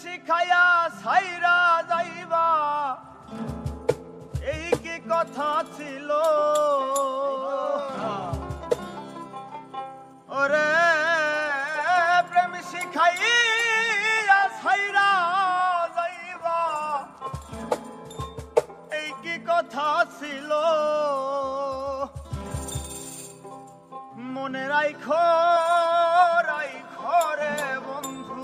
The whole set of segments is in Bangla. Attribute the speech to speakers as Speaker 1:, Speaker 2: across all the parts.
Speaker 1: শিখাইয়া ছাইরা যাইবা এই কি কথা ছিল ওরে প্রেম শিখাইয়া ছাইরা যাইবা এই কি কথা ছিল মনে রাইখো রাইখো রে বন্ধু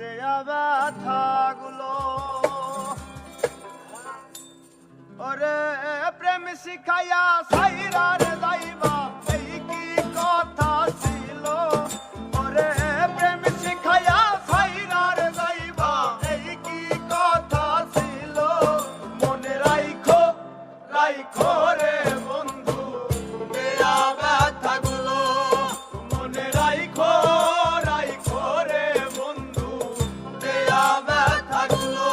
Speaker 1: দেয়া ব্যথাগুলো ওরে প্রেম শিখাইয়া ছাইরা রে যাইবা এই কি কথা ছিল ওরে প্রেম শিখাইয়া ছাইরা রে যাইবা এই কি কথা ছিল মনে রাইখো রাইখো রে বন্ধু দেয়া ব্যথাগুলো মনে রাইখো রাইখো রে বন্ধু দেয়া ব্যথাগুলো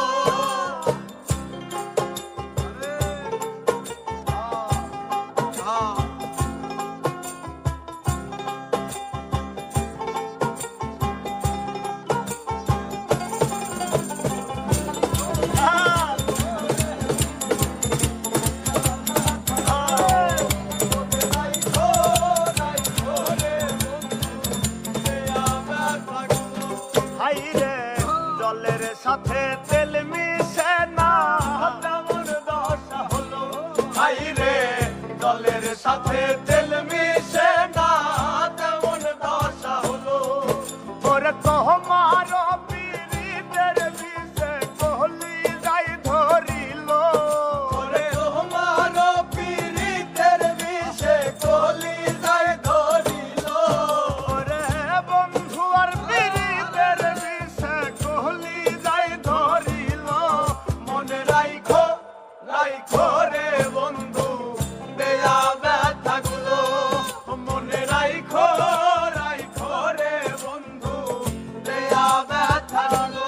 Speaker 1: জলের সাথে তেল মিশে না তেমন দশা হলো হাই রে জলের সাথে তেল মিশে না তেমন দশা হলো ওরে তোমার পীড়িতের বিষে কলি যাই ধরিল ওরে তোমার পীড়িতের বিষে কলি যাই ধরিল ওরে বন্ধু আর পীড়িতের বিষে কলি যাই ধরিল মনে রাইখো রাইখো রে বন্ধু দেয়া ব্যথাগুলো মনে রাইখো রাইখো রে বন্ধু দেয়া ব্যথাগুলো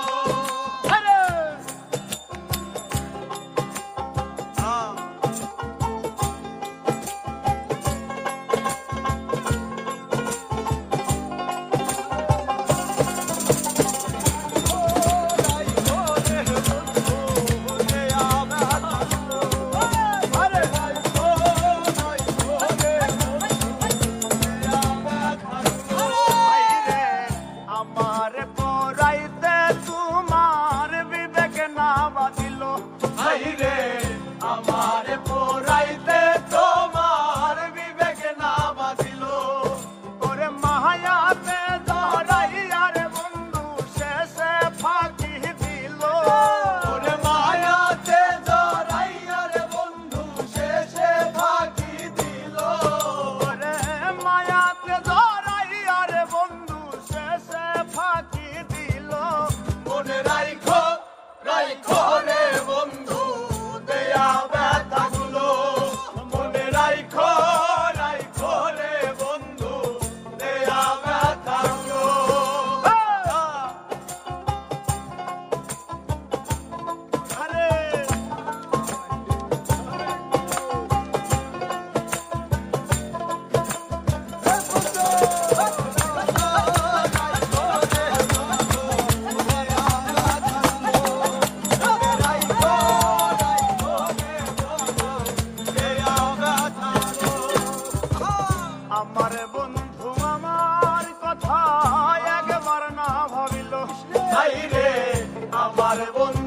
Speaker 1: আমারে পোরাইতে তোমার বিবেক না বাঁধিল ওরে মায়াতে জড়াইয়া রে বন্ধু শেষে ফাঁকি দিল ওরে মায়াতে জড়াইয়া রে বন্ধু শেষে ফাঁকি দিল ওরে মায়াতে জড়াইয়া রে বন্ধু শেষে ফাঁকি দিল মনে রাইখো রাইখো রে বন্ধু দেয়া ব্যথাগুলো মনে রাইখো রাইখো রে বন্ধু দেয়া ব্যথাগুলো আরে আমার বন্ধু আমার কথা একবার না ভাবিল হাই রে আমার বন্ধু